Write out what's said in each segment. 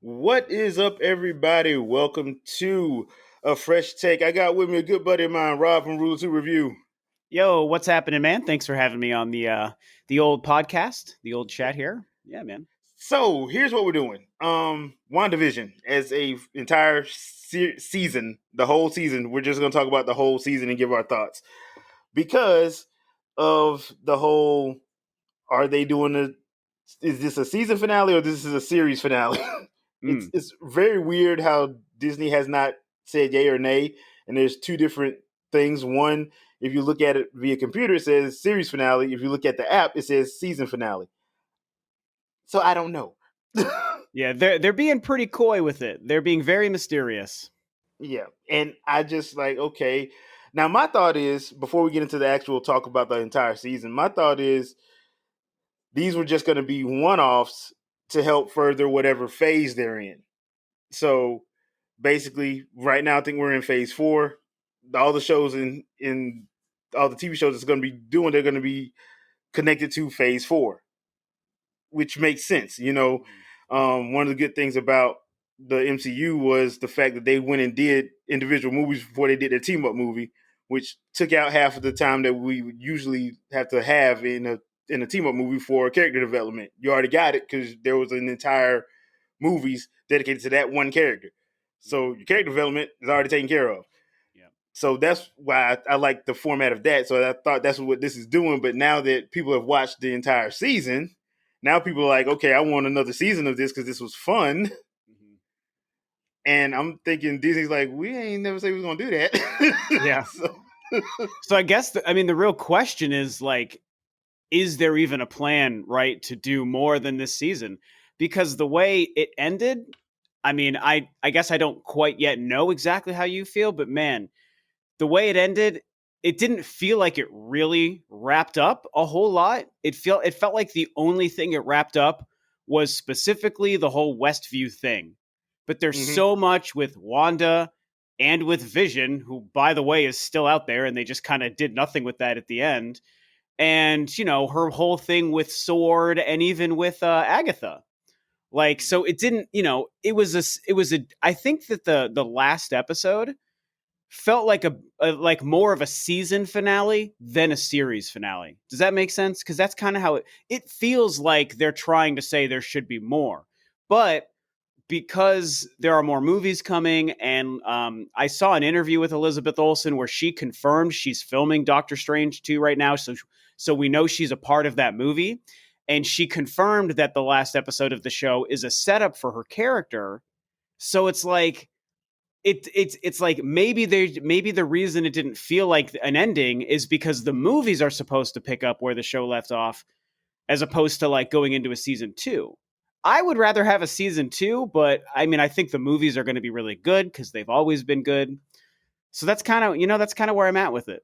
What is up, everybody? Welcome to a fresh take. I got with me a good buddy of mine, Rob from Ruleof2Review. Yo, what's happening, man? Thanks for having me on the old podcast, the old chat here. Yeah, man. So here's what we're doing. WandaVision as a entire season, the whole season. We're just gonna talk about the whole season and give our thoughts because of the whole. Are they doing a? Is this a season finale or this is a series finale? it's Mm. it's very weird how Disney has not said yay or nay, and there's two different things. One, if you look at it via computer, it says series finale. If you look at the app, it says season finale. So I don't know. Yeah, they're being pretty coy with it. They're being very mysterious. Yeah, and I just like okay. Now my thought is before we get into the actual talk about the entire season, my thought is these were just going to be one-offs to help further whatever phase they're in. So basically, right now I think we're in phase 4. All the shows in all the TV shows it's going to be doing, they're going to be connected to phase 4, which makes sense. One of the good things about the MCU was the fact that they went and did individual movies before they did their team up movie, which took out half of the time that we would usually have to have in a team up movie for character development. You already got it because there was an entire movies dedicated to that one character. So your character development is already taken care of. Yeah. So that's why I like the format of that. So I thought that's what this is doing. But now that people have watched the entire season, now people are like, okay, I want another season of this because this was fun. Mm-hmm. And I'm thinking Disney's like, we ain't never say we was gonna do that. Yeah. So, So I guess the real question is like, is there even a plan, right, to do more than this season? Because the way it ended, I guess I don't quite yet know exactly how you feel, but man, the way it ended, it didn't feel like it really wrapped up a whole lot. It felt like the only thing it wrapped up was specifically the whole Westview thing. But there's mhm. so much with Wanda and with Vision, who by the way is still out there, and they just kind of did nothing with that at the end. And her whole thing with Sword, and even with Agatha. Like, so it didn't. It was a. I think that the last episode felt like a like more of a season finale than a series finale. Does that make sense? Because that's kind of how it feels like they're trying to say there should be more, but because there are more movies coming, and I saw an interview with Elizabeth Olsen where she confirmed she's filming Doctor Strange 2 right now, so we know she's a part of that movie, and she confirmed that the last episode of the show is a setup for her character. So it's like it's like maybe the reason it didn't feel like an ending is because the movies are supposed to pick up where the show left off, as opposed to like going into a season 2. I would rather have a season 2, but I think the movies are going to be really good because they've always been good. So that's kind of where I'm at with it.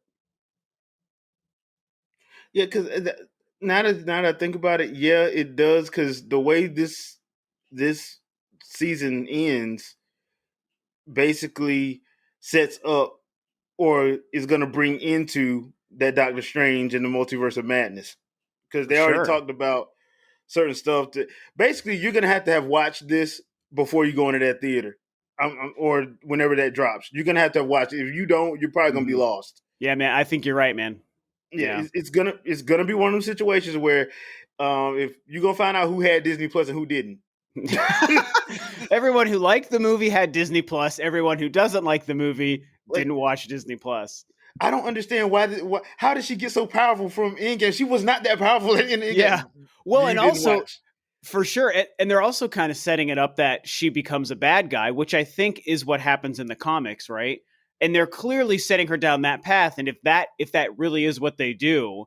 Yeah, because now that I think about it, yeah, it does. Because the way this season ends basically sets up or is going to bring into that Doctor Strange and the Multiverse of Madness because For they already sure. talked about certain stuff that basically you're going to have watched this before you go into that theater, or whenever that drops. You're going to have watch it. If you don't, you're probably going to be Mhm. lost. Yeah, man, I think you're right, man. Yeah, Yeah. it's gonna be one of those situations where if you're gonna find out who had Disney Plus and who didn't. Everyone who liked the movie had Disney Plus. Everyone who doesn't like the movie Like, didn't watch Disney Plus. I don't understand how did she get so powerful from Endgame? She was not that powerful in Yeah. Endgame. Well, You and didn't also watch. for sure, and they're also kind of setting it up that she becomes a bad guy, which I think is what happens in the comics, right? And they're clearly setting her down that path. And if that really is what they do,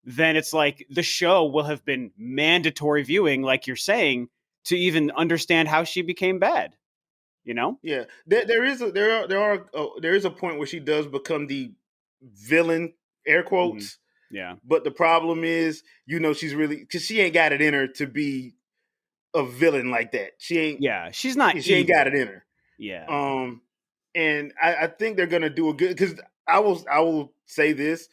then it's like the show will have been mandatory viewing, like you're saying, to even understand how she became bad. You know? Yeah, there is a point where she does become the villain, air Mm-hmm. quotes. Yeah. But the problem is, she's really because she ain't got it in her to be a villain like that. Yeah. She's not She ain't got it evil. in her. Yeah. Um, and I think they're gonna do a good because I will say this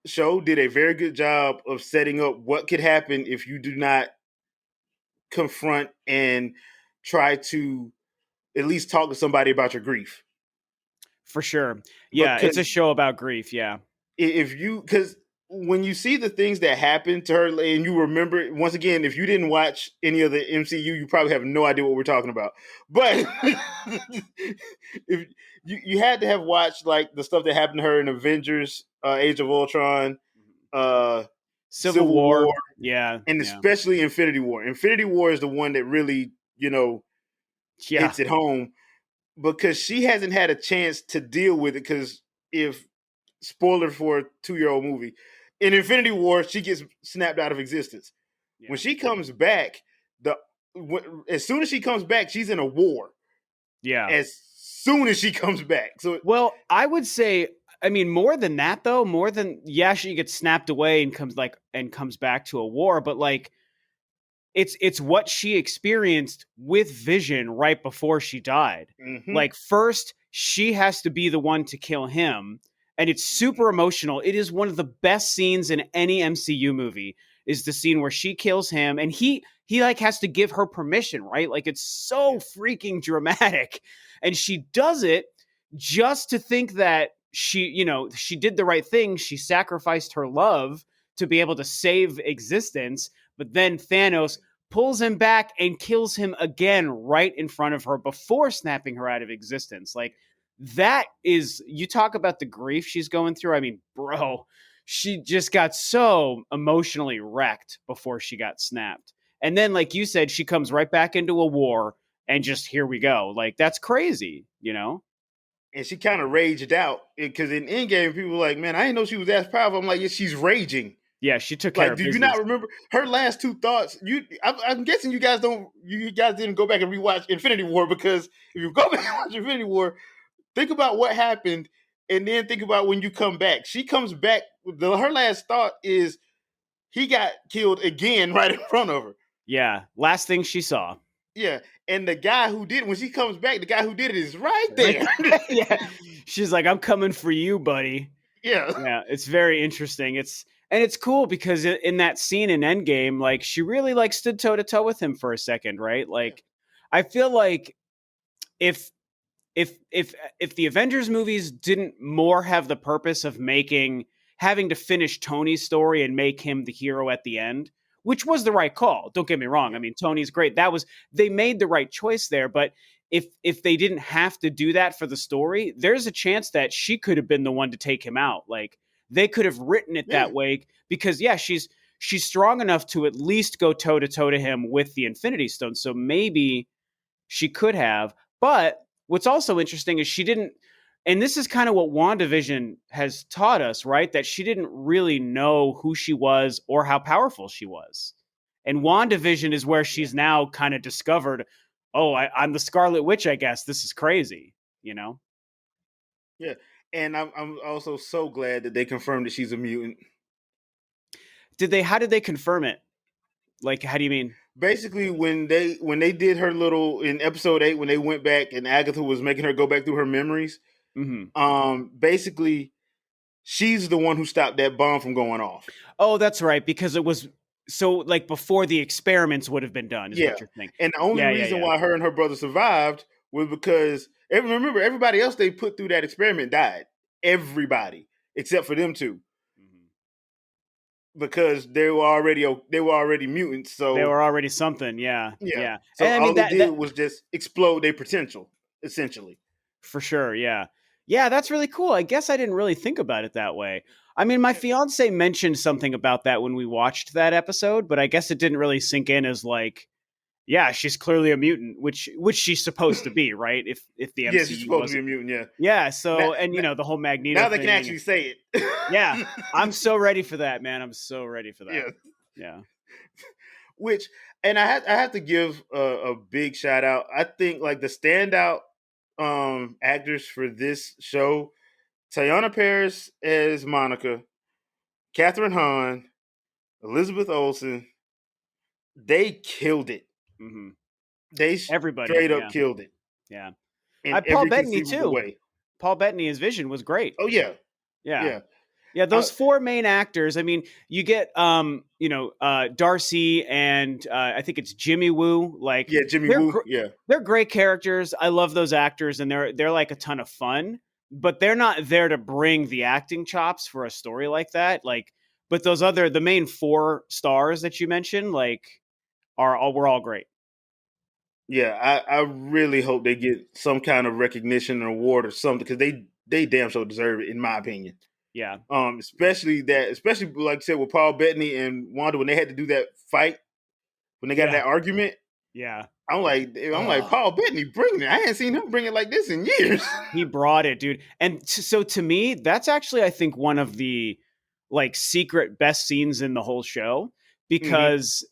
show did a very good job of setting up what could happen if you do not confront and try to at least talk to somebody about your grief. For sure. Yeah, it's a Because show about grief. Yeah. if you, because when you see the things that happened to her and you remember, once again, if you didn't watch any of the MCU, you probably have no idea what we're talking about. But if you had to have watched like the stuff that happened to her in Avengers, Age of Ultron, uh, Civil Civil War. War, Yeah. and Yeah. especially Infinity War. Infinity War is the one that really, Yeah. hits it home because she hasn't had a chance to deal with it. Because if spoiler for a 2-year-old movie, in Infinity War, she gets snapped out of existence. When Yeah. she comes back, the as soon as she comes back, she's in a war. Yeah. As soon as she comes back, so Well, I would say, I mean, more than that though, more than, yeah, she gets snapped away and comes back to a war, but like it's what she experienced with Vision right before she died. mhm, Like first, she has to be the one to kill him, and it's super emotional. It is one of the best scenes in any MCU movie. Is the scene where she kills him, and he like has to give her permission, right? Like it's so yeah, freaking dramatic, and she does it just to think that she did the right thing. She sacrificed her love to be able to save existence, but then Thanos pulls him back and kills him again right in front of her before snapping her out of existence. Like that is, you talk about the grief she's going through. I mean, bro, she just got so emotionally wrecked before she got snapped. And then, like you said, she comes right back into a war and just here we go. Like that's crazy, you know? and she kind of raged out because in Endgame, people were like, "Man, I didn't know she was that powerful." I'm like, "Yeah, she's raging." Yeah, she took care Like, of do you not business. remember her last two thoughts? I'm guessing you guys don't. You guys didn't go back and rewatch Infinity War because if you go back and watch Infinity War, think about what happened, and then think about when you come back. She comes back. Her last thought is he got killed again right in front of her. Yeah, last thing she saw. Yeah, and the guy who did it, when she comes back, the guy who did it is right Right there. there. Yeah. She's like, I'm coming for you, buddy. Yeah, Yeah, it's very interesting. It's cool because in that scene in Endgame, like she really like stood toe to toe with him for a second, right? yeah, Like I feel like if if the Avengers movies didn't more have the purpose of having to finish Tony's story and make him the hero at the end, which was the right call. Don't get me wrong. I yeah, mean, Tony's great. They made the right choice there, but if they didn't have to do that for the story, there's a chance that she could have been the one to take him out. Like they could have written it yeah, that way because yeah, she's strong enough to at least go toe to toe to him with the Infinity Stone. So maybe she could have. But what's also interesting is she didn't, and this is kind of what WandaVision has taught us, right? That she didn't really know who she was or how powerful she was. And WandaVision is where yeah, she's now kind of discovered, oh, I'm the Scarlet Witch, I guess. This is crazy, you know? yeah. And I'm also so glad that they confirmed that she's a mutant. How did they confirm it? Like, how do you mean? Basically, when they did her little in episode 8, when they went back and Agatha was making her go back through her memories, Hmm. basically she's the one who stopped that bomb from going off. Oh, that's right. Because it was so like before the experiments would have been done, is Yeah, what you're saying. and the only Yeah, yeah, reason yeah. why her and her brother survived was because remember everybody else they put through that experiment died. Everybody except for them two Mhm. because they were already mutants. They So were already something, yeah, yeah, yeah, so and I mean all they did that was just explode their potential essentially. for sure, yeah, yeah, that's really cool. I guess I didn't really think about it that way. I mean, my Yeah, fiance mentioned something about that when we watched that episode, but I guess it didn't really sink in as like, yeah, she's clearly a mutant, which she's supposed to be, right? If the yeah, she's MCU supposed to be wasn't, a mutant. Yeah, yeah. now, So and now, the whole Magneto now they can thing, actually say yeah, it. I'm so ready for that, man. I'm so ready for that. Yeah, Yeah. which and I have to give a big shout out. I think like the standout actors for this show: Teyana Paris as Monica, Catherine Hahn, Elizabeth Olsen. They killed it. Hmm. They Everybody, straight up yeah, killed it yeah. in Paul every Bettany conceivable too. way. Paul Bettany as Vision was great. Oh yeah, Yeah. yeah. Yeah, those four main actors. I mean, you get Darcy and I think it's Jimmy Woo. Like Yeah, Jimmy they're Woo. Yeah. they're great characters. I love those actors, and they're like a ton of fun. But they're not there to bring the acting chops for a story like that. Like, but the main four stars that you mentioned, like, were all great. Yeah, I really hope they get some kind of recognition or award or something because they damn so deserve it, in my opinion. Yeah, Especially like I said with Paul Bettany and Wanda when they had to do that fight when they got in yeah, that argument. yeah. I'm like Paul Bettany, bring it. I ain't seen him bring it like this in years. He brought it, dude. And so to me, that's actually I think one of the like secret best scenes in the whole show hmm because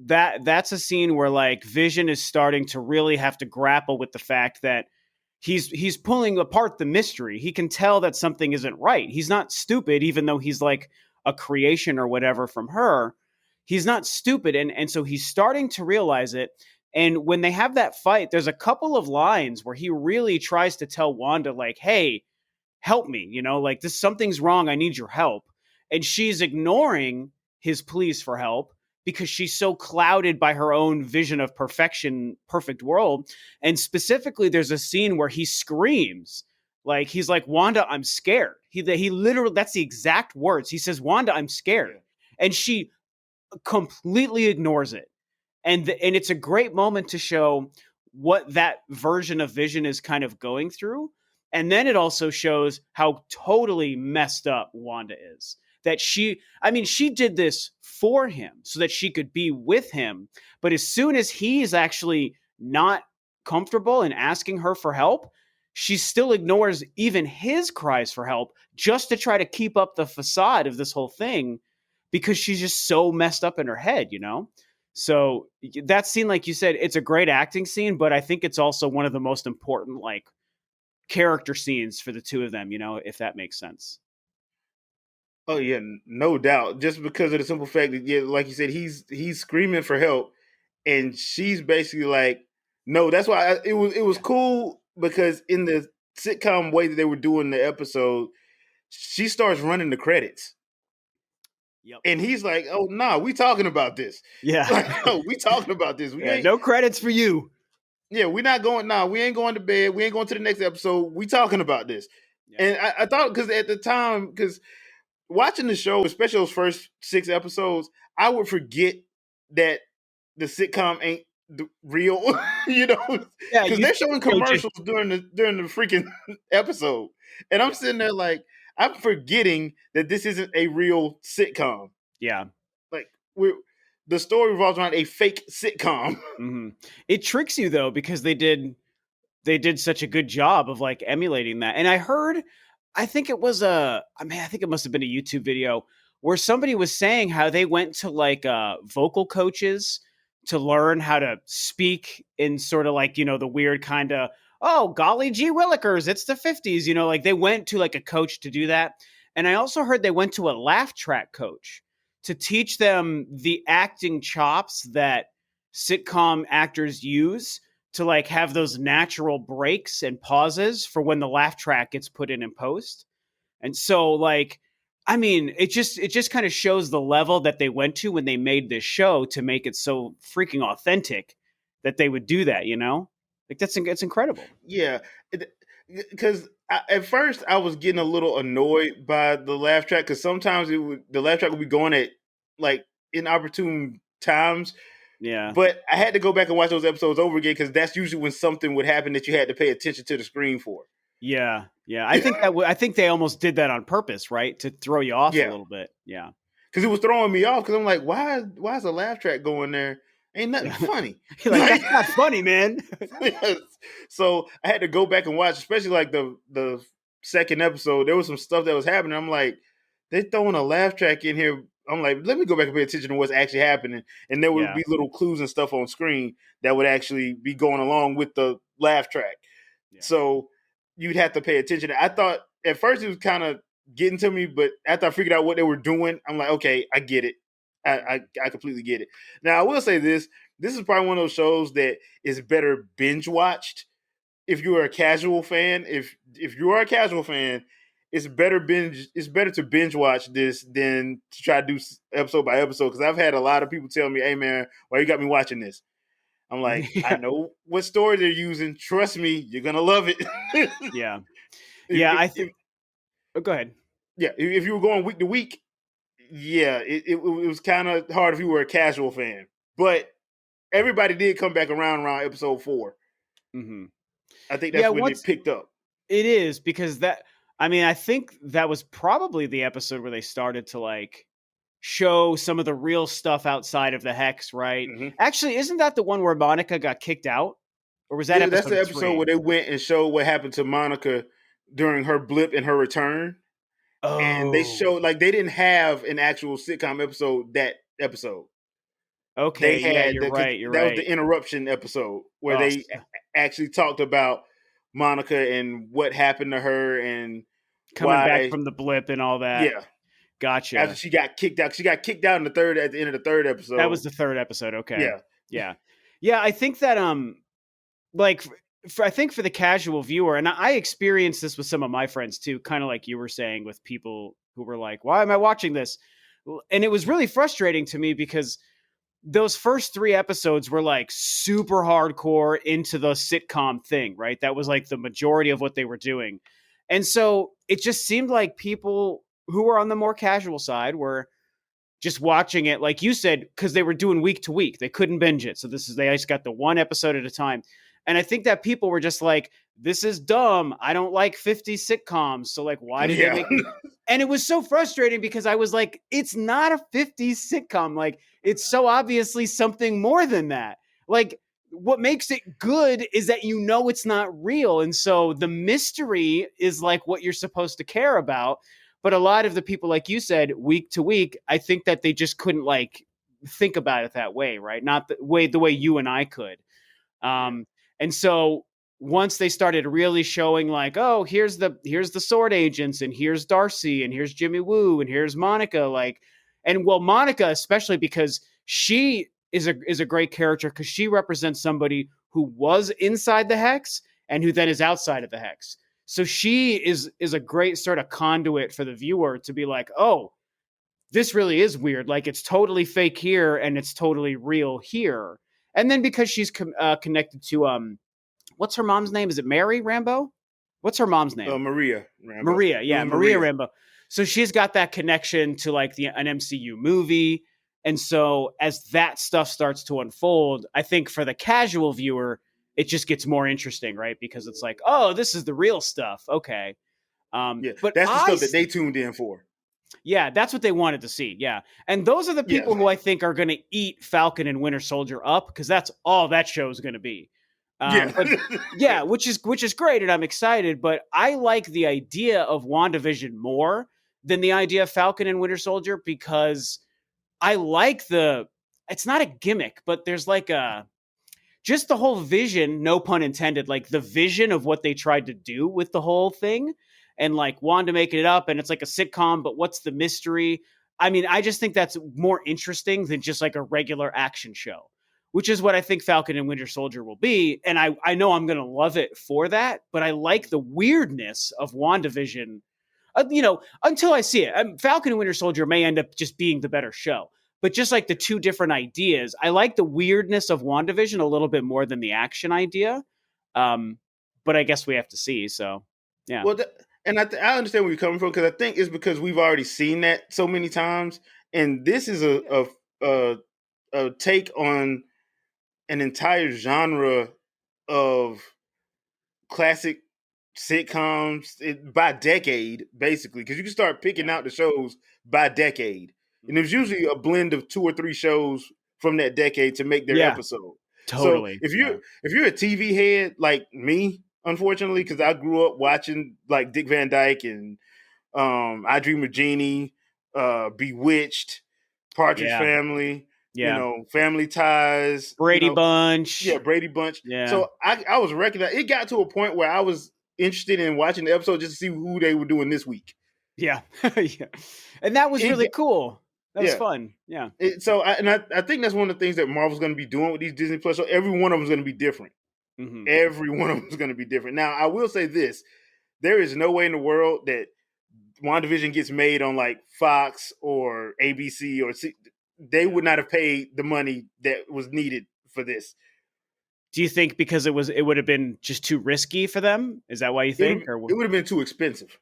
that's a scene where like Vision is starting to really have to grapple with the fact that he's pulling apart the mystery. He can tell that something isn't right. He's not stupid even though he's like a creation or whatever from her. He's not stupid and so he's starting to realize it. And when they have that fight, there's a couple of lines where he really tries to tell Wanda like, "Hey, help me, like this something's wrong, I need your help." And she's ignoring his pleas for help because she's so clouded by her own vision of perfection, perfect world. And specifically there's a scene where he screams, like he's like, "Wanda, I'm scared." He literally, that's the exact words. He says, "Wanda, I'm scared." Yeah. And she completely ignores it. And it's a great moment to show what that version of Vision is kind of going through. And then it also shows how totally messed up Wanda is. That she did this for him so that she could be with him. But as soon as he's actually not comfortable in asking her for help, she still ignores even his cries for help just to try to keep up the facade of this whole thing because she's just so messed up in her head. So that scene, like you said, it's a great acting scene, but I think it's also one of the most important like character scenes for the two of them, if that makes sense. Oh yeah, no doubt. Just because of the simple fact that, yeah, like you said, he's screaming for help, and she's basically like, no. That's why it was cool because in the sitcom way that they were doing the episode, she starts running the credits, Yep. and he's like, "Oh no, nah, we talking about this. Yeah. Like, no, we talking about this. We Yeah. ain't. No credits for you. Yeah, we're not going. Nah, we ain't going to bed. We ain't going to the next episode. We talking about this." Yeah. And I thought because at the time, because watching the show, especially those first 6 episodes, I would forget that the sitcom ain't real, Yeah. because they're showing commercials during the freaking episode, and I'm Yeah. sitting there like I'm forgetting that this isn't a real sitcom. Yeah. Like the story revolves around a fake sitcom. hmm It tricks you though because they did such a good job of like emulating that. And I think it was I think it must have been a YouTube video where somebody was saying how they went to like vocal coaches to learn how to speak in sort of like, the weird kind of, oh, golly gee willikers, it's the 50s, like they went to like a coach to do that. And I also heard they went to a laugh track coach to teach them the acting chops that sitcom actors use to like have those natural breaks and pauses for when the laugh track gets put in post. And so like I mean, it just kind of shows the level that they went to when they made this show to make it so freaking authentic that they would do that. Like it's incredible. Yeah, because at first I was getting a little annoyed by the laugh track because sometimes the laugh track would be going at like inopportune times. Yeah. But I had to go back and watch those episodes over again because that's usually when something would happen that you had to pay attention to the screen for. Yeah. Yeah. I think they almost did that on purpose, right? To throw you off a Yeah, little bit. Yeah. because it was throwing me off because I'm like, why is a laugh track going there? Ain't nothing Yeah. funny. You're like, Like, that's not funny, man. yes. So I had to go back and watch, especially like the second episode. There was some stuff that was happening. I'm like, they're throwing a laugh track in here. I'm like, let me go back and pay attention to what's actually happening. And there would Yeah. be little clues and stuff on screen that would actually be going along with the laugh track. Yeah. So you'd have to pay attention. I thought at first it was kind of getting to me, but after I figured out what they were doing, I'm like, okay, I get it. I completely get it. Now I will say this: this is probably one of those shows that is better binge watched if you are a casual fan. If you are a casual fan It's better to binge watch this than to try to do episode by episode. Because I've had a lot of people tell me, "Hey man, why you got me watching this?" I'm like, I Yeah. know what story they're using. Trust me, you're gonna love it. Yeah. Yeah. if, if, Oh, go ahead. yeah, if you were going week to week, yeah, it was kind of hard if you were a casual fan. But everybody did come back around episode 4. Hmm. I think Yeah. that's when it picked up. It is because I mean, I think that was probably the episode where they started to like show some of the real stuff outside of the hex, right? Hmm. Actually, isn't that the one where Monica got kicked out? Or was that Yeah, that's the episode episode where 3? they went and showed what happened to Monica during her blip and her return. And they Oh, showed like they didn't have an actual sitcom episode that episode. They okay. Yeah, had you're the 'cause right. You're that was right. the interruption episode where Oh, they actually talked about Monica and what happened to her and coming back why. from the blip and all that. Yeah, after Gotcha. she got kicked out, in the third at the end of the third That was episode. the 3rd episode. Okay. Yeah, Yeah. Yeah, I think that like I think for the casual viewer, and I experienced this with some of my friends too, kind of like you were saying with people who were like, "Why am I watching this?" And it was really frustrating to me because those first 3 episodes were like super hardcore into the sitcom thing, right? That was like the majority of what they were doing. And so it just seemed like people who were on the more casual side were just watching it, like you said, because they were doing week to week. They couldn't binge it. So they just got the one episode at a time. And I think that people were just like, this is dumb. I don't like 50s sitcoms. So like, why did they yeah, make me? And it was so frustrating because I was like, it's not a 50s sitcom. Like, it's so obviously something more than that. Like, what makes it good is that you know it's not real. And so the mystery is like what you're supposed to care about. But a lot of the people, like you said, week to week, I think that they just couldn't like think about it that way, right? Not the way you and I could. yeah, Um, and so once they started really showing like, oh, here's the sword agents, and here's Darcy, and here's Jimmy Woo, and here's Monica, like, and well, Monica especially because she is a great character because she represents somebody who was inside the hex and who then is outside of the hex. So she is a great sort of conduit for the viewer to be like, oh, this really is weird. Like it's totally fake here and it's totally real here. And then because she's connected to what's her mom's name? Is it Mary Rambo? What's her mom's name? Maria Rambo, Maria. Yeah, Maria Maria. Rambo. So she's got that connection to like an MCU movie. And so as that stuff starts to unfold, I think for the casual viewer, it just gets more interesting, right? Because it's like, oh, this is the real stuff. Okay. Yeah, But that's the stuff that they tuned in for. yeah, that's what they wanted to see. Yeah. And those are the Yeah, people who I think are going to eat Falcon and Winter Soldier up because that's all that show is going to be. yeah, But yeah, which is great and I'm excited, but I like the idea of WandaVision more than the idea of Falcon and Winter Soldier because I like it's not a gimmick, but there's like just the whole vision, no pun intended, like the vision of what they tried to do with the whole thing and like Wanda making it up and it's like a sitcom, but what's the mystery? I mean, I just think that's more interesting than just like a regular action show, which is what I think Falcon and Winter Soldier will be. And I know I'm going to love it for that, but I like the weirdness of WandaVision, until I see it. Falcon and Winter Soldier may end up just being the better show. But just like the two different ideas, I like the weirdness of WandaVision a little bit more than the action idea. Um, but I guess we have to see. So, yeah. well, and I understand where you're coming from because I think it's because we've already seen that so many times, and this is a take on an entire genre of classic sitcoms by decade, basically, because you can start picking Yeah. out the shows by decade, and there's usually a blend of 2 or 3 shows from that decade to make their Yeah. episode. So Totally. if Yeah. you're a TV head like me, unfortunately, because I grew up watching like Dick Van Dyke and I Dream of Jeannie, Bewitched, Partridge Yeah. Family, Yeah. Family Ties, Brady yeah, Bunch. Brady Bunch. Yeah. So I was recognized. It got to a point where I was interested in watching the episode just to see who they were doing this week. Yeah. Yeah. And that was It, really cool. That was yeah. fun. Yeah. I think that's one of the things that Marvel's going to be doing with these Disney Plus. So every one of them is going to be different. Hmm. Every one of them is going to be different. Now, I will say this: there is no way in the world that WandaVision gets made on like Fox or ABC they would not have paid the money that was needed for this. Do you think because it would have been just too risky for them? Is that why you think? It would have been too expensive.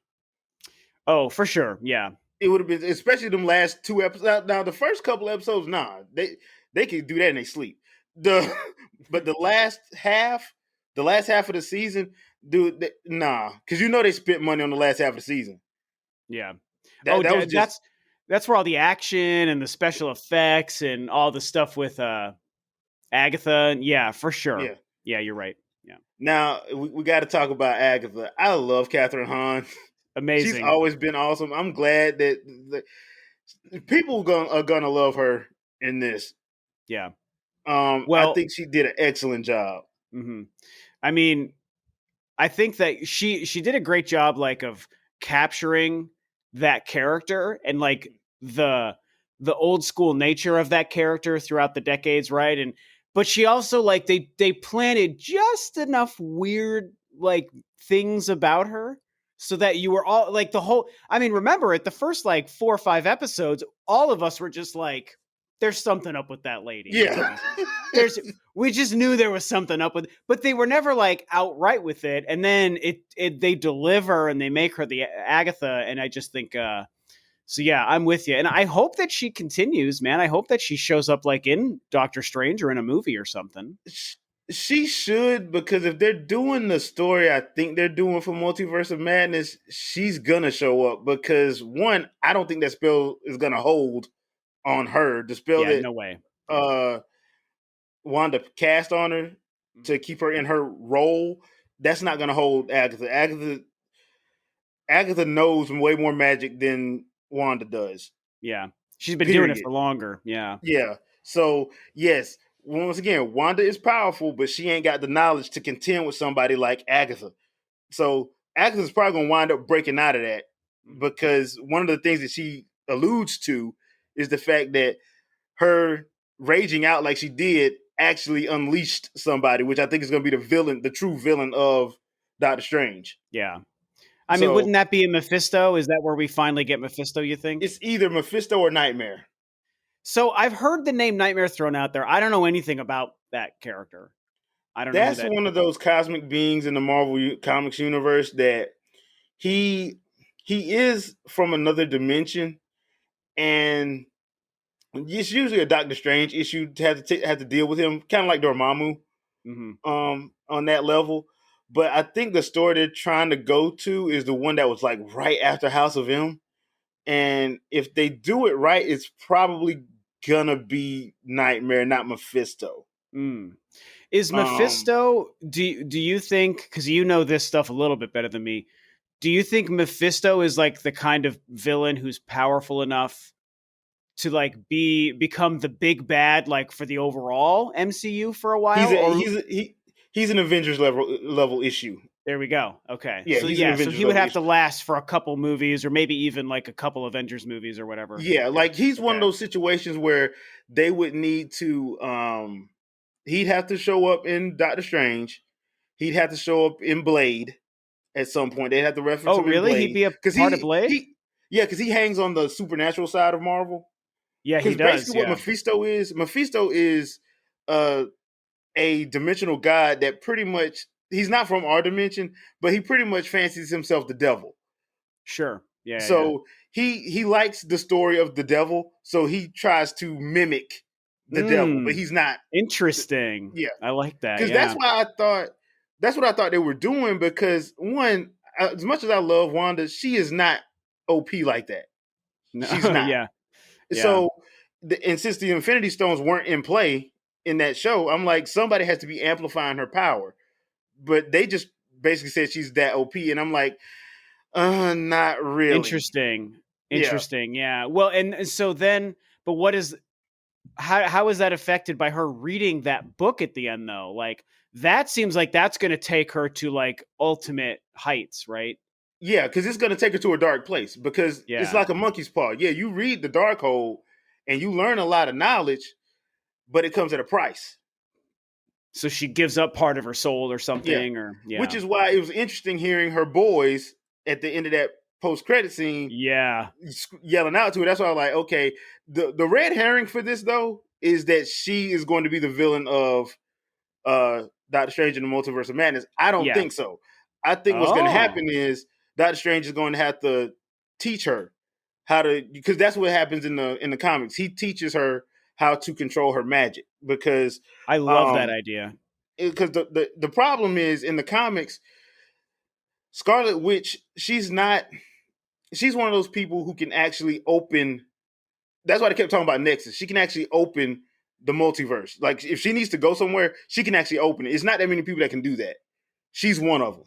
Oh, for sure. Yeah. It would have been, especially them last 2 episodes. Now the first couple episodes, nah, they could do that in their sleep. But the last half of the season, dude, nah, because they spent money on the last half of the season. Yeah. That was just that's where all the action and the special effects and all the stuff with Agatha. Yeah, for sure. yeah. Yeah, you're right. Yeah. Now we got to talk about Agatha. I love Catherine Hahn. She's Amazing. always been awesome. I'm glad that people are gonna love her in this. Yeah. I Well, think she did an excellent job. mm-hmm. I mean, I think that she did a great job, like, of capturing that character and like the old school nature of that character throughout the decades, right? And but she also, like, they planted just enough weird, like, things about her so that you were all like the whole. I mean, remember at the first like 4 or 5 episodes, all of us were just like, "There's something up with that lady," you Yeah. know. There's We just knew there was something up with, but they were never like outright with it. And then they deliver and they make her the Agatha, and I just think so. Yeah, I'm with you, and I hope that she continues, man. I hope that she shows up like in Doctor Strange or in a movie or something. She should, because if they're doing the story I think they're doing for Multiverse of Madness, she's gonna show up because, one, I don't think that spell is gonna hold on her. The spell Yeah, that no way. Yeah. uh Wanda cast on her to keep her in her role, that's not gonna hold Agatha. Agatha knows way more magic than Wanda does. Yeah, she's been doing it Period. for longer. Yeah. Yeah. So yes, once again, Wanda is powerful, but she ain't got the knowledge to contend with somebody like Agatha. So Agatha's probably gonna wind up breaking out of that, because one of the things that she alludes to is the fact that her raging out like she did actually unleashed somebody, which I think is gonna be the true villain of Doctor Strange. Yeah. I mean, So wouldn't that be a Mephisto? Is that where we finally get Mephisto, you think? it's either Mephisto or Nightmare. So I've heard the name Nightmare thrown out there. I don't know anything about that character. I don't know who That's that one is. of those cosmic beings in the Marvel Comics universe that he he is from another dimension, and it's usually a Doctor Strange issue to have to deal with him, kind of like Dormammu, Mm-hmm. on that level. But I think the story they're trying to go to is the one that was like right after House of M. And if they do it right, it's probably gonna be Nightmare, not Mephisto. Mm. Is Um, Mephisto? Do you think? Because you know this stuff a little bit better than me. Do you think Mephisto is like the kind of villain who's powerful enough to like become the big bad, like, for the overall MCU for a while? he's a, Or he's a, he he's an Avengers level issue. there we go. Okay, Yeah, so he's an yeah, so Avengers he would level have to issue. last for a couple movies, or maybe even like a couple Avengers movies or whatever. Yeah, Yeah. like he's one of Okay. those situations where they would need to he'd have to show up in Doctor Strange. He'd have to show up in Blade at some point. They'd have to reference Oh, him in really? He'd Blade be a because part of Blade? he hangs on the supernatural side of Marvel. Yeah, he Because does. basically what Yeah. Mephisto is uh, a dimensional god that pretty much, he's not from our dimension, but he pretty much fancies himself the devil. Sure. Yeah. Yeah. So he likes the story of the devil, so he tries to mimic the devil, but Mm, he's not. interesting. Yeah, I like that. because Yeah. that's what I thought they were doing. Because, one, as much as I love Wanda, she is not OP like that. No, She's not. yeah. Yeah. So, and since the Infinity Stones weren't in play in that show, I'm like, somebody has to be amplifying her power. But they just basically said she's that OP, and I'm like, not really. Interesting. Yeah, Interesting. Yeah. Well, and so then, but what is how is that affected by her reading that book at the end though? Like, that seems like that's going to take her to like ultimate heights, right? yeah, because it's gonna take her to a dark place. Because it's Yeah. like a monkey's paw. Yeah, you read the Dark Hole, and you learn a lot of knowledge, but it comes at a price. So she gives up part of her soul or Yeah, something, or which yeah. is why it was interesting hearing her boys at the end of that post credit scene Yeah. yelling out to her. That's why I was like, okay, the red herring for this though is that she is going to be the villain of Doctor Strange in the Multiverse of Madness. I don't Yeah. think so. I think what's going to Oh, happen is Doctor Strange is going to have to teach her how to, because that's what happens in the comics. He teaches her how to control her magic because I love that idea. because the problem is in the comics, Scarlet Witch, she's one of those people who can actually open. That's why they kept talking about Nexus. She can actually open the multiverse. Like if she needs to go somewhere, she can actually open it. It's not that many people that can do that. She's one of them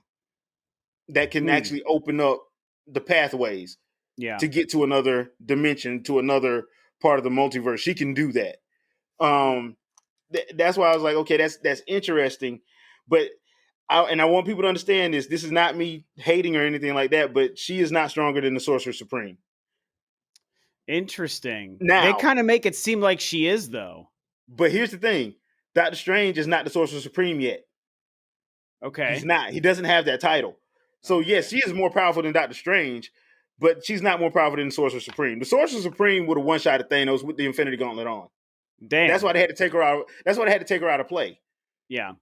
that can Hmm. actually open up the pathways Yeah. to get to another dimension, to another part of the multiverse. She can do that. Um, that's why I was like, okay, that's interesting. But I want people to understand this. This is not me hating or anything like that. But she is not stronger than the Sorcerer Supreme. Interesting. They Now, kind of make it seem like she is, though. but here's the thing: Doctor Strange is not the Sorcerer Supreme yet. He's Okay. not. He doesn't have that title. So yes, Okay. she is more powerful than Doctor Strange, but she's not more powerful than the Sorcerer Supreme. The Sorcerer Supreme would have one shot at Thanos with the Infinity Gauntlet on. That's Damn. why they had to take her out. That's why they had to take her out of play. Yeah.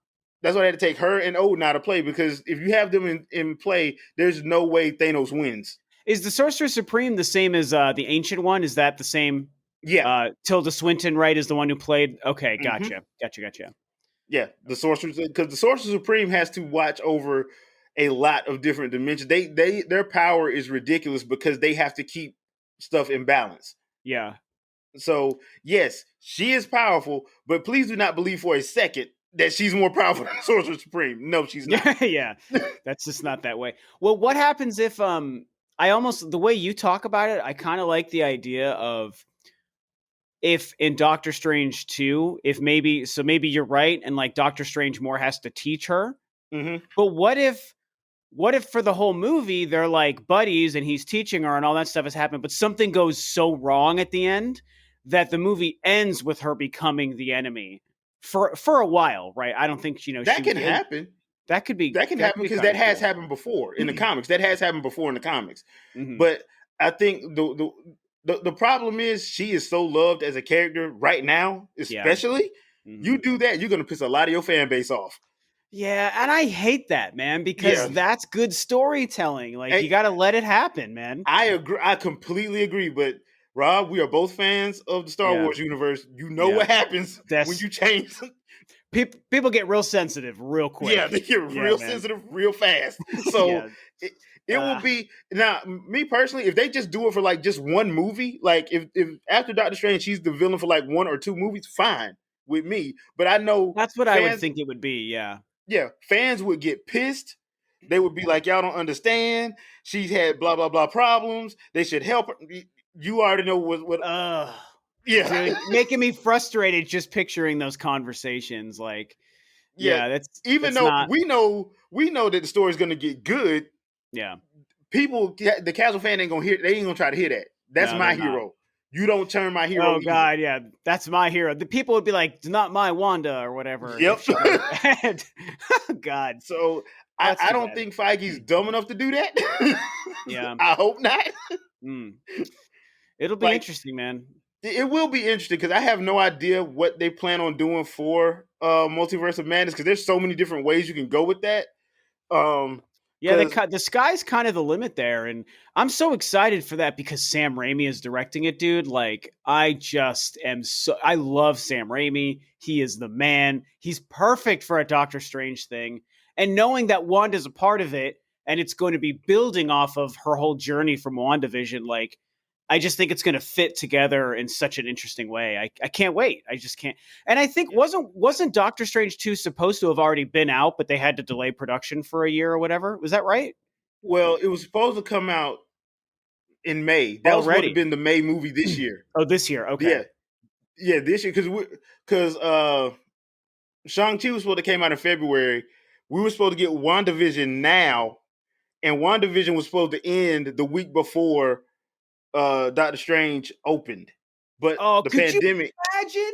That's why they had to take her and Odin out of play because if you have them in play, there's no way Thanos wins. Is the Sorcerer Supreme the same as the Ancient One? Is that the same? Yeah. Tilda Swinton, right, is the one who played. Okay, Mm-hmm. gotcha. Yeah. The Sorcerer, because the Sorcerer Supreme has to watch over a lot of different dimensions. Their power is ridiculous because they have to keep stuff in balance. Yeah. So yes, she is powerful, but please do not believe for a second that she's more powerful than Sorcerer Supreme. No, she's not. Yeah, yeah. That's just not that way. Well, what happens if I almost the way you talk about it, I kind of like the idea of if in Doctor Strange 2, if maybe you're right and like Doctor Strange more has to teach her. Mm-hmm. But what if for the whole movie they're like buddies and he's teaching her and all that stuff has happened, but something goes so wrong at the end that the movie ends with her becoming the enemy for a while, right? I don't think That can happen. that could be That can happen because kind that of has cool. happened before in the comics. That has happened before in the comics. Hmm. But I think the problem is she is so loved as a character right now, Yeah. especially. Hmm. You do that, you're gonna piss a lot of your fan base off. Yeah, and I hate that, man, Yeah. because that's good storytelling. Like you Hey, got to let it happen, man. I agree. I completely agree. But Rob, we are both fans of the Star Yeah. Wars universe. You know Yeah. what happens when That's you change. people get real sensitive real Yeah, they quick. get Yeah, real man. sensitive real fast. So Yeah. it will be now. Me personally, if they just do it for like just one movie, like if after Doctor Strange she's the villain for like one or two movies, fine with me. But I know That's what I would fans. think it would be. Yeah. Yeah, fans would get pissed. They would be like, "Y'all don't understand. She's had blah blah blah problems. They should help her." You already know what. Ugh. Yeah, Dude, making me frustrated just picturing those conversations. Like, yeah. yeah, Even that's though not. we know that the story's gonna get good, Yeah. people, the casual fan ain't gonna hear. They ain't gonna try to hear that. That's No, they're my not. hero. You don't turn my hero Oh easy. God, yeah, that's my hero. The people would be like, "It's not my Wanda" or whatever if Yep. she goes bad. God, So that's I too don't bad. think Feige's dumb enough to do that. Yeah. I hope not. Mm. It'll be Like interesting, man. it will be interesting because I have no idea what they plan on doing for Multiverse of Madness because there's so many different ways you can go with that. Yeah, Because the sky's kind of the limit there, and I'm so excited for that because Sam Raimi is directing it, dude. Like, I just am I love Sam Raimi. He is the man. He's perfect for a Doctor Strange thing, and knowing that Wanda's a part of it, and it's going to be building off of her whole journey from WandaVision, like, I just think it's going to fit together in such an interesting way. I can't wait. I just can't. And I think yeah. wasn't Doctor Strange 2 supposed to have already been out, but they had to delay production for a year or whatever? Was that right? Well, it was supposed to come out in May. That was supposed to have Already. been the May movie this year. Oh, this year. Okay. Yeah, yeah, this year because Shang-Chi was supposed to came out in February. We were supposed to get WandaVision now, and WandaVision was supposed to end the week before Doctor Strange opened. But Oh, the could you pandemic, imagine?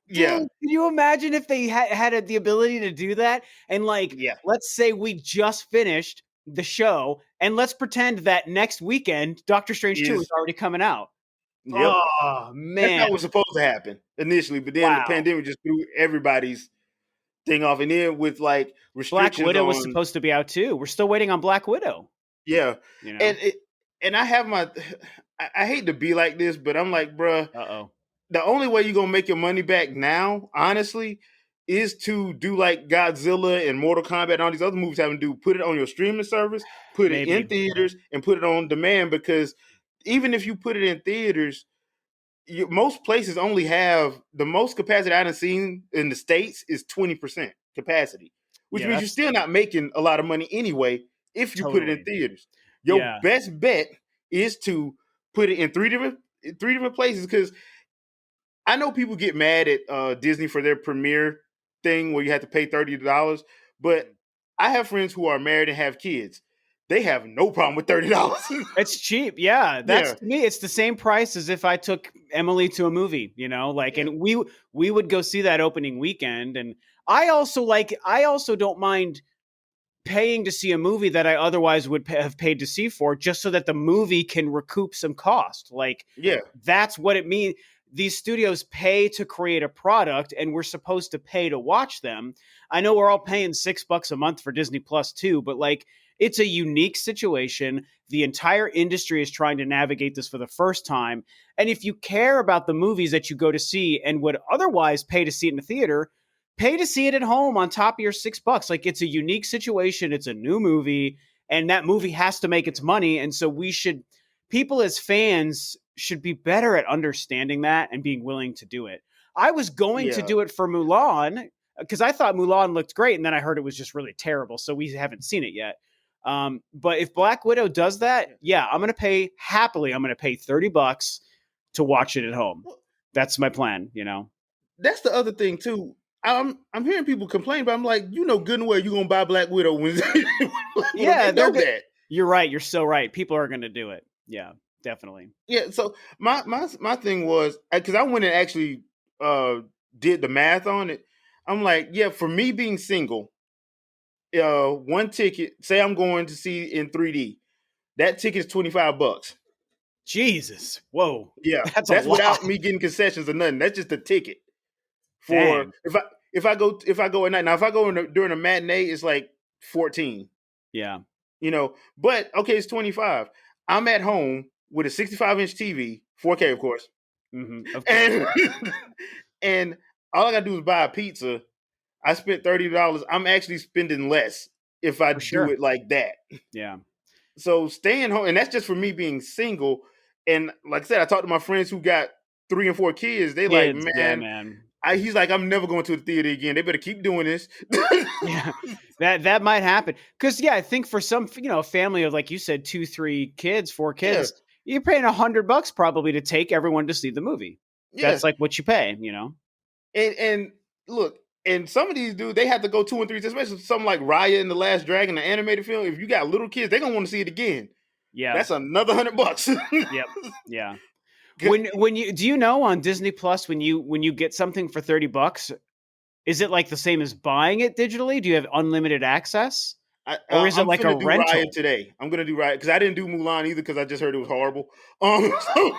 Dude, yeah, could you imagine if they had the ability to do that? And like, yeah. let's say we just finished the show, and let's pretend that next weekend Doctor Strange 2 is Is already coming out. yep. Oh That's man. how it was supposed to happen initially, but then the Wow. pandemic just threw everybody's thing off, and then with like Black restrictions Widow was on supposed to be out too. We're still waiting on Black Widow, yeah, you know. and and I have my I hate to be like this, but I'm like, bruh, Uh-oh. the only way you're gonna make your money back now, honestly, is to do like Godzilla and Mortal Kombat and all these other movies having to do. Put it on your streaming service, put it in Maybe. theaters, and put it on demand. Because even if you put it in theaters, most places only have the most capacity I've seen in the states is 20% capacity, which Yeah, means you're that's still not making a lot of money anyway if you put it in totally. theaters. Your Yeah. best bet is to put it in three different places because I know people get mad at Disney for their premiere thing where you have to pay $30, but Mhm. I have friends who are married and have kids. They have no problem with $30. It's cheap. Yeah, that's Yeah, to me it's the same price as if I took Emily to a movie, like, yeah, and we would go see that opening weekend, and I also don't mind paying to see a movie that I otherwise would have paid to see for, just so that the movie can recoup some cost. Like, yeah, that's what it means. These studios pay to create a product, and we're supposed to pay to watch them. I know we're all paying $6 a month for Disney Plus too, but like, it's a unique situation. The entire industry is trying to navigate this for the first time. And if you care about the movies that you go to see and would otherwise pay to see it in the theater, pay to see it at home on top of your $6. Like, it's a unique situation. It's a new movie, and that movie has to make its money. And so people as fans should be better at understanding that and being willing to do it. I was going to yeah. do it for Mulan because I thought Mulan looked great, and then I heard it was just really terrible. So we haven't seen it yet. But if Black Widow does that, yeah, I'm going to pay happily. I'm going to pay $30 to watch it at home. Well, That's my plan. that's the other thing too. I'm hearing people complain, but I'm like, you know good and well you're gonna buy Black Widow when Black Widow. They Yeah, know that. you're right. You're so right. People are going to do it. Yeah, definitely. Yeah. So my thing was because I went and actually uh did the math on it. I'm like, yeah, for me being single, one ticket. Say I'm going to see in 3D. That ticket is $25. Jesus. Whoa. Yeah, That's a that's lot. without me getting concessions or nothing. That's just a ticket for Dang. if I go at night. Now if I go during a matinee, it's like 14. Yeah. But okay, it's 25. I'm at home with a 65-inch TV, 4K, of course, Of course. and and all I gotta do is buy a pizza. I spent $30. I'm actually spending less if I For do sure. it like that. Yeah. So staying home, and that's just for me being single. And like I said, I talked to my friends who got 3 and 4 kids. They like, Kids. Yeah, man, man. he's like, I'm never going to the theater again. They better keep doing this. Yeah. That might happen. Because, yeah, I think for some, a family of, like you said, 2, 3 kids, 4 Yeah, kids, you're paying $100 probably to take everyone to see the movie. yeah. That's like what you pay. And look, and some of these dudes, they have to go 2 and 3, especially something like Raya and the Last Dragon, the animated film. If you got little kids, they're gonna want to see it again. Yeah. That's another $100. Yep. Yeah. When you do you know on Disney Plus when you get something for $30, is it like the same as buying it digitally? Do you have unlimited access, or is it I'm like a finna do Raya rental? today. I'm gonna do Raya because I didn't do Mulan either because I just heard it was horrible. So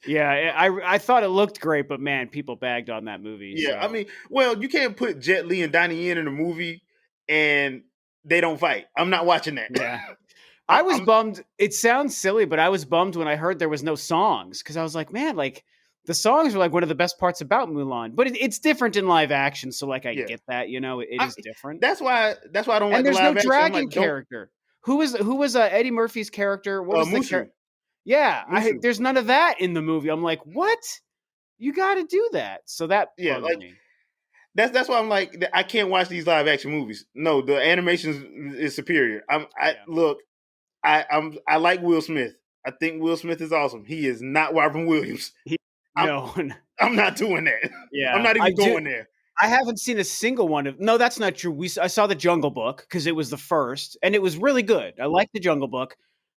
Yeah, I thought it looked great, but man, people bagged on that movie. yeah, I So mean, well, you can't put Jet Li and Donnie Yen in a movie and they don't fight. I'm not watching that. yeah, I was I'm bummed. It sounds silly, but I was bummed when I heard there was no songs because I was like, man, like the songs were like one of the best parts about Mulan. But it's different in live action, so like I yeah. get that. It I, is different. that's why I don't like And the there's no live action. I'm dragon like, don't character. Who was Eddie Murphy's character? What was the Mushu. character? Yeah, Mushu. there's none of that in the movie. I'm like, what? You got to do that. So that Yeah, bums like me. that's why I'm like I can't watch these live action movies. No, the animation is superior. I Yeah. look, I like Will Smith. I think Will Smith is awesome. He is not Robin Williams. I'm No. I'm not doing that. I'm Yeah. not I even do. going there. I haven't seen a single one of. No, that's not true. I saw the Jungle Book because it was the first, and it was really good. I liked the Jungle Book.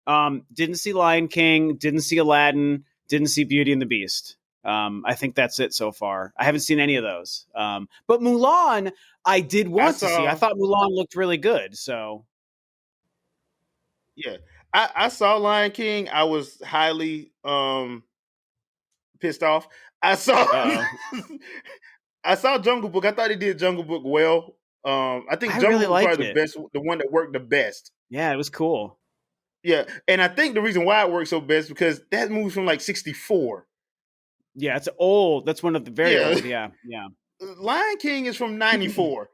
Didn't see Lion King. Didn't see Aladdin. Didn't see Beauty and the Beast. I think that's it so far. I haven't seen any of those. But Mulan, I did I want to see. I saw thought Mulan looked really good. So Yeah, I saw Lion King. I was highly pissed off. I saw Uh oh. I saw Jungle Book. I thought he did Jungle Book well. I think I Jungle really Book was liked probably the it. best, the one that worked the best. Yeah, it was cool. Yeah, and I think the reason why it worked so best because that movie's from like '64. Yeah, it's old. That's one of the very Yeah, old. Yeah, yeah. Lion King is from '94.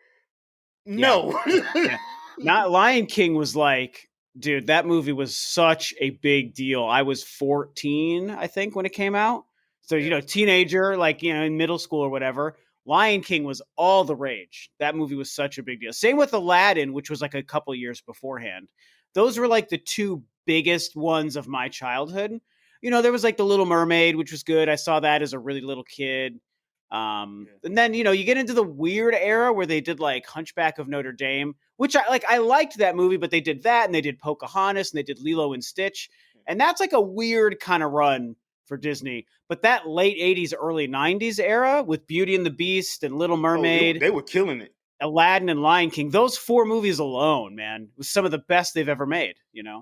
Yeah. No. Yeah. Not Lion King was like, dude, that movie was such a big deal. I was 14, I think, when it came out. So, Yeah. teenager, like, in middle school or whatever. Lion King was all the rage. That movie was such a big deal. Same with Aladdin, which was like a couple years beforehand. Those were like the two biggest ones of my childhood. There was like The Little Mermaid, which was good. I saw that as a really little kid. And then you get into the weird era where they did like Hunchback of Notre Dame, which I like. I liked that movie, but they did that, and they did Pocahontas, and they did Lilo and Stitch, and that's like a weird kind of run for Disney. But that late '80s, early '90s era with Beauty and the Beast and Little Oh, Mermaid, they were killing it. Aladdin, and Lion King, those four movies alone, man, was some of the best they've ever made.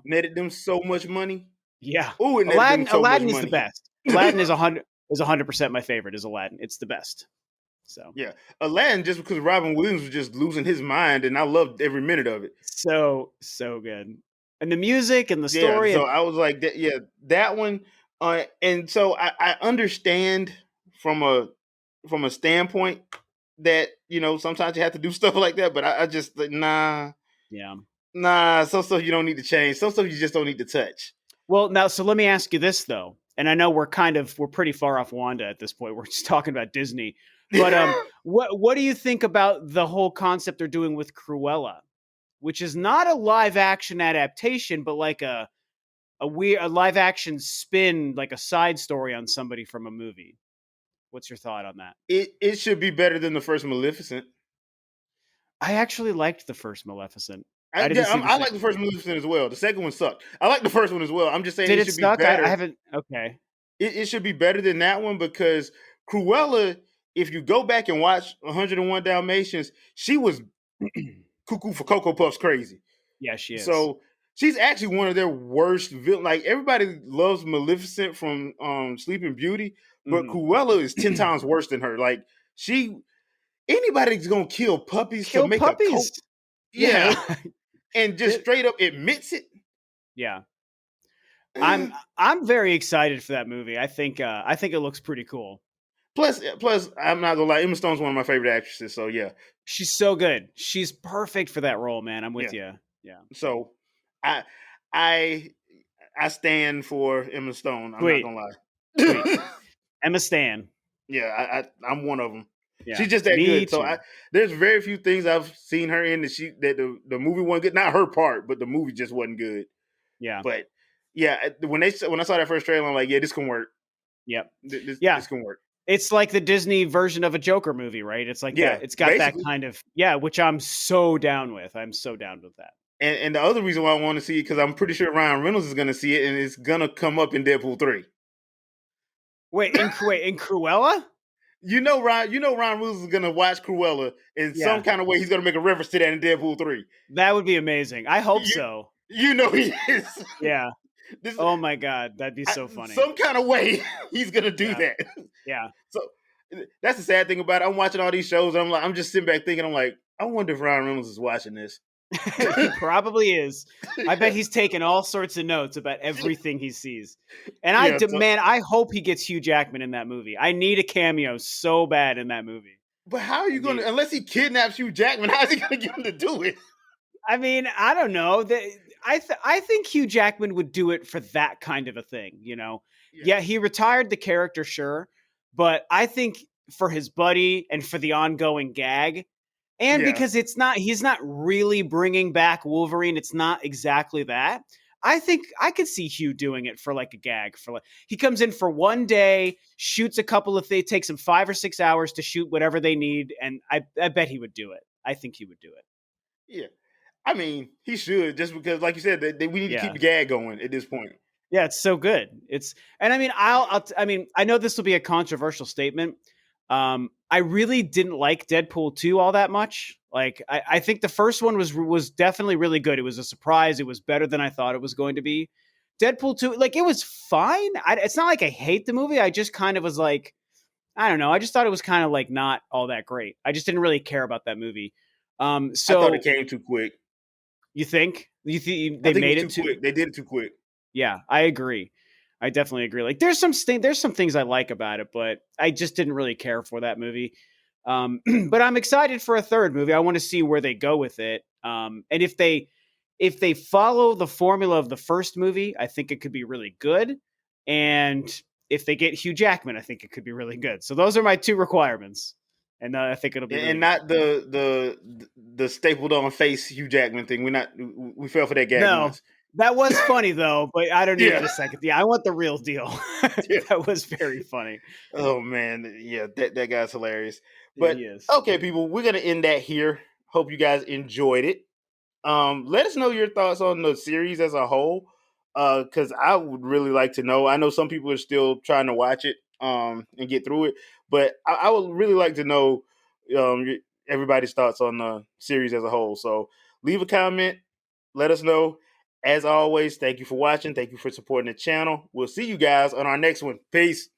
Netted them so much money. Yeah, Oh, it netted them Aladdin. so much Aladdin is the money. best. Aladdin is 100% my favorite. Is Aladdin? It's the best. So. Yeah, Aladdin just because Robin Williams was just losing his mind, and I loved every minute of it. So good. And the music and the Yeah, story so and I was like, yeah, that one. And so I understand from a standpoint that sometimes you have to do stuff like that, but I just like, yeah. some stuff you don't need to change, some stuff you just don't need to touch. Well, now so let me ask you this though. And I know we're pretty far off Wanda at this point. We're just talking about Disney. But what do you think about the whole concept they're doing with Cruella, which is not a live action adaptation, but like a live action spin, like a side story on somebody from a movie. What's your thought on that? It should be better than the first Maleficent. I actually liked the first Maleficent. I, I didn't yeah, see the I like the second first one. Maleficent as well. The second one sucked. I like the first one as well. I'm just saying Did it it should be suck? I better. haven't. Okay. It should be better than that one because Cruella, if you go back and watch 101 Dalmatians, she was cuckoo for Cocoa Puffs crazy. Yeah, she is. So she's actually one of their worst villains. Like everybody loves Maleficent from Sleeping Beauty, but Mhm. Cruella is 10 times worse than her. Like she anybody's gonna kill puppies to Kill make a coat. puppies. Yeah. Yeah. And just straight up admits it. Yeah. I'm very excited for that movie. I think it looks pretty cool. Plus, I'm not gonna lie, Emma Stone's one of my favorite actresses. So yeah, She's so good. She's perfect for that role, man. I'm yeah. with you. Yeah. So I I I stand for Emma Stone. I'm not Sweet. gonna Sweet. lie. Emma Stan. Yeah, I'm one of them. Yeah. She's just that Me good. So too. there's very few things I've seen her in that the movie wasn't good. Not her part, but the movie just wasn't good. Yeah. But yeah, when I saw that first trailer, I'm like, yeah, this can work. Yep. Yeah. This can work. It's like the Disney version of a Joker movie, right? It's like Yeah, that. It's got that basically. kind of which I'm so down with. I'm so down with that. And the other reason why I want to see it because I'm pretty sure Ryan Reynolds is going to see it and it's going to come up in Deadpool 3. In Cruella? Ryan Reynolds is going to watch Cruella in some Yeah. kind of way. He's going to make a reference to that in Deadpool 3. That would be amazing. I hope You so. he is. Yeah. This, Oh my god, that'd be so funny. some kind of way he's going to do Yeah. that. Yeah. So that's the sad thing about it. I'm watching all these shows and I'm just sitting back thinking, I'm like, I wonder if Ryan Reynolds is watching this. He probably is. I bet he's taking all sorts of notes about everything he sees. And I Yeah, demand, I hope he gets Hugh Jackman in that movie. I need a cameo so bad in that movie. but how are you going to, unless he kidnaps Hugh Jackman, how is he going to get him to do it? I mean, I don't know. I think Hugh Jackman would do it for that kind of a thing, Yeah, he retired the character, sure. But I think for his buddy and for the ongoing gag, and Yeah. because he's not really bringing back Wolverine. It's not exactly that. I think I could see Hugh doing it for like a gag. He comes in for one day, shoots a couple of things, takes him 5 or 6 hours to shoot whatever they need, and I bet he would do it. I think he would do it. Yeah. I mean, he should just because, like you said, we need to keep the gag going at this point. Yeah, it's so good. And I mean, I mean, I know this will be a controversial statement. I really didn't like Deadpool 2 all that much. Like I think the first one was definitely really good. It was a surprise. It was better than I thought it was going to be. Deadpool 2, like it was fine. It's not like I hate the movie. I just kind of was like, I don't know. I just thought it was kind of like not all that great. I just didn't really care about that movie. I thought it So came too quick. you think I they think it was made too it too? quick. They did it too quick. Yeah, I agree. I definitely agree. Like there's some things I like about it, but I just didn't really care for that movie. But I'm excited for a third movie. I want to see where they go with it. And if they follow the formula of the first movie, I think it could be really good. And if they get Hugh Jackman, I think it could be really good. So those are my two requirements, and I think it'll be really And good. not the stapled on face Hugh Jackman thing. We fell for that gag No, once. that was funny though, but I don't need it Yeah, a second. Yeah, I want the real deal. yeah. That was very funny. Oh man, yeah, that guy's hilarious. But He is. okay, people, we're gonna end that here. Hope you guys enjoyed it. Let us know your thoughts on the series as a whole, because I would really like to know. I know some people are still trying to watch it, and get through it, but I would really like to know, everybody's thoughts on the series as a whole. So leave a comment, let us know. As always, thank you for watching. Thank you for supporting the channel. We'll see you guys on our next one. Peace.